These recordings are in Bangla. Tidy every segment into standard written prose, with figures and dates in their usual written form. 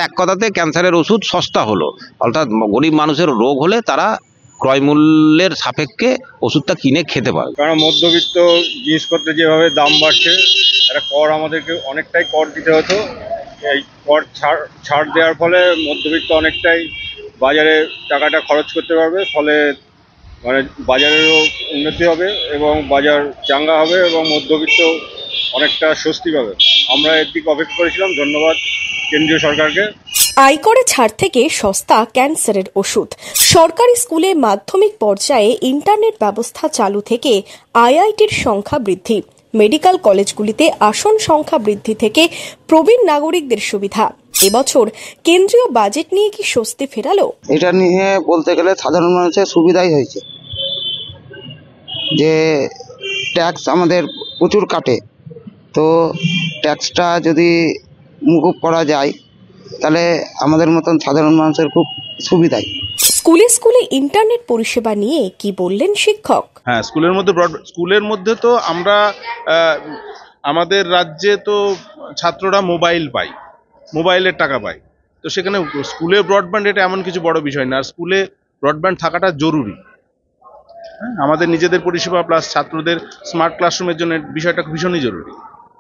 এক কথাতে ক্যান্সারের ওষুধ সস্তা হলো, অর্থাৎ গরিব মানুষের রোগ হলে তারা ক্রয় মূল্যের সাপেক্ষে ওষুধটা কিনে খেতে পারে। কারণ মধ্যবিত্ত জিনিসপত্রের যেভাবে দাম বাড়ছে, একটা কর আমাদেরকে অনেকটাই কর দিতে হতো। এই কর ছাড় দেওয়ার ফলে মধ্যবিত্ত অনেকটাই বাজারে টাকাটা খরচ করতে পারবে, ফলে মানে বাজারেরও উন্নতি হবে এবং বাজার চাঙ্গা হবে এবং মধ্যবিত্ত অনেকটা স্বস্তি পাবে। আমরা এর দিকে অপেক্ষা করেছিলাম। ধন্যবাদ কেন্দ্রীয় সরকারকে। আয়করে ছাড় থেকে সস্তা ক্যান্সারের ওষুধ। সরকারি স্কুলে মাধ্যমিক পর্যায়ে ইন্টারনেট ব্যবস্থা চালু থেকে আইআইটির সংখ্যা বৃদ্ধি, মেডিকেল কলেজগুলিতে আসন সংখ্যা বৃদ্ধি থেকে প্রবীণ নাগরিকদের সুবিধা। এবছর কেন্দ্রীয় বাজেট নিয়ে কি স্বস্তি ফেরালো? এটা নিয়ে বলতে গেলে সাধারণ মানুষের সুবিধাই হয়েছে, যে ট্যাক্স আমাদের প্রচুর কাটে, তো ট্যাক্সটা যদি মুকুব করা যায় তাহলে আমাদের মতন সাধারণ মানুষের খুব সুবিধাই। স্কুলে স্কুলে ইন্টারনেট পরিষেবা নিয়ে কি বললেন শিক্ষক? হ্যাঁ, স্কুলের মধ্যে তো আমরা আমাদের রাজ্যে তো ছাত্ররা মোবাইল পায়, মোবাইলের টাকা পায়, তো সেখানে স্কুলে ব্রডব্যান্ড এটা এমন কিছু বড় বিষয় না। আর স্কুলে ব্রডব্যান্ড থাকাটা জরুরি। আমাদের নিজেদের পরিষেবা প্লাস ছাত্রদের স্মার্ট ক্লাসরুমের জন্য বিষয়টা ভীষণই জরুরি।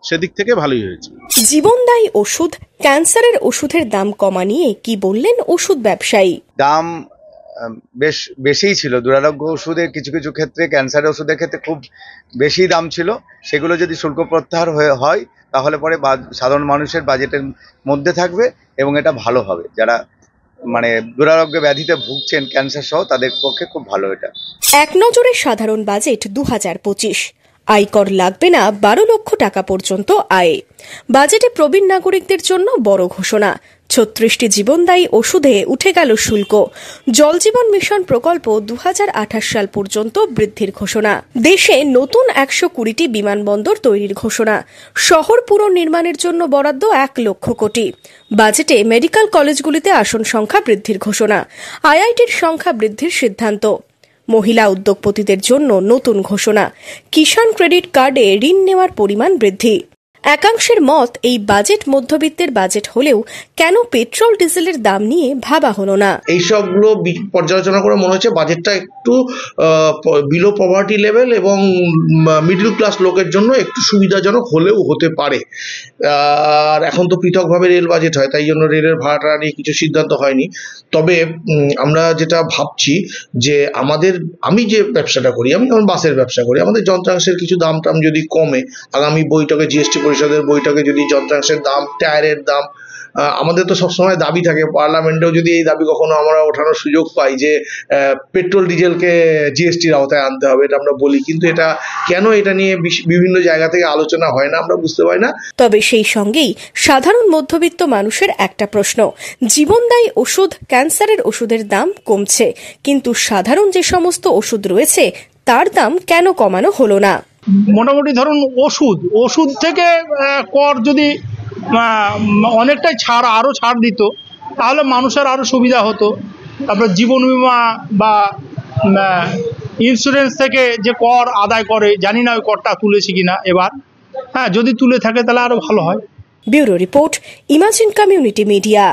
সেদিক থেকে ভালোই হয়েছে। জীবনদায়ী ওষুধ, ক্যান্সারের ওষুধের দাম কমা নিয়ে কি বললেন ওষুধ ব্যবসায়ী? দাম বেশ বেশিই ছিল। দুরারোগ্য ওষুধের কিছু কিছু ক্ষেত্রে, ক্যান্সারের ওষুধের ক্ষেত্রে খুব বেশি দাম ছিল। সেগুলো যদি শুল্ক প্রত্যাহার হয় তাহলে পরে সাধারণ মানুষের বাজেটের মধ্যে থাকবে এবং এটা ভালো হবে। যারা মানে দুরারোগ্য ব্যাধিতে ভুগছেন ক্যান্সার সহ, তাদের পক্ষে খুব ভালো এটা। এক নজরে সাধারণ বাজেট 2025। আয়কর লাগবে না 12 লক্ষ টাকা পর্যন্ত আয়। বাজেটে প্রবীণ নাগরিকদের জন্য বড় ঘোষণা। 36টি জীবনদায়ী ওষুধে উঠে গেল শুল্ক। জল জীবন মিশন প্রকল্প 2028 সাল পর্যন্ত বৃদ্ধির ঘোষণা। দেশে নতুন 120টি বিমানবন্দর তৈরির ঘোষণা। শহর পুনর্নির্মাণের জন্য বরাদ্দ 1 লক্ষ কোটি। বাজেটে মেডিকেল কলেজগুলিতে আসন সংখ্যা বৃদ্ধির ঘোষণা। আইআইটির সংখ্যা বৃদ্ধির সিদ্ধান্ত। মহিলা উদ্যোগপতিদের জন্য নতুন ঘোষণা। কিষাণ ক্রেডিট কার্ডে ঋণ নেওয়ার পরিমাণ বৃদ্ধি। একাংশের মত, এই বাজেট মধ্যবিত্তের বাজেট হলেও কেন পেট্রোল ডিজেলের দাম নিয়ে ভাবা হলো না? এইসবগুলো পর্যালোচনা করে মনে হচ্ছে বাজেটটা একটু বিলো পভার্টি লেভেল এবং মিডল ক্লাস লোকের জন্য একটু সুবিধাজনক হলেও হতে পারে। আর এখন তো পৃথকভাবে রেল বাজেট হয়, তাই জন্য রেলের ভাড়াটা নিয়ে কিছু সিদ্ধান্ত হয়নি। তবে আমরা যেটা ভাবছি যে আমি যে ব্যবসাটা করি, আমি যখন বাসের ব্যবসা করি, আমাদের যন্ত্রাংশের কিছু দাম টাম যদি কমে, আগামী বৈঠকে জিএসটি পরিষদের বৈঠকে যদি যন্ত্রাংশের দাম, টায়ারের দাম, আমাদের তো সবসময় দাবি থাকে, পার্লামেন্টেও যদি এই দাবি কখনো আমরা ওঠানোর সুযোগ পাই যে পেট্রোল ডিজেলকে জিএসটির আওতায় আনতে হবে, এটা আমরা বলি, কিন্তু এটা নিয়ে বিভিন্ন জায়গা থেকে আলোচনা হয় না, আমরা বুঝতে পারি না। তবে সেই সঙ্গেই সাধারণ মধ্যবিত্ত মানুষের একটা প্রশ্ন, জীবনদায়ী ওষুধ, ক্যান্সারের ওষুধের দাম কমছে, কিন্তু সাধারণ যে সমস্ত ওষুধ রয়েছে তার দাম কেন কমানো হলো না? মোটামুটি ধরুন ওষুধ থেকে কর যদি অনেকটাই আরো ছাড় দিত তাহলে মানুষের আরো সুবিধা হতো। তারপর জীবন বীমা বা ইন্স্যুরেন্স থেকে যে কর আদায় করে, জানি না ওই করটা তুলেছি কিনা এবার, যদি তুলে থাকে তাহলে আরো ভালো হয়। Bureau report, imagine community media.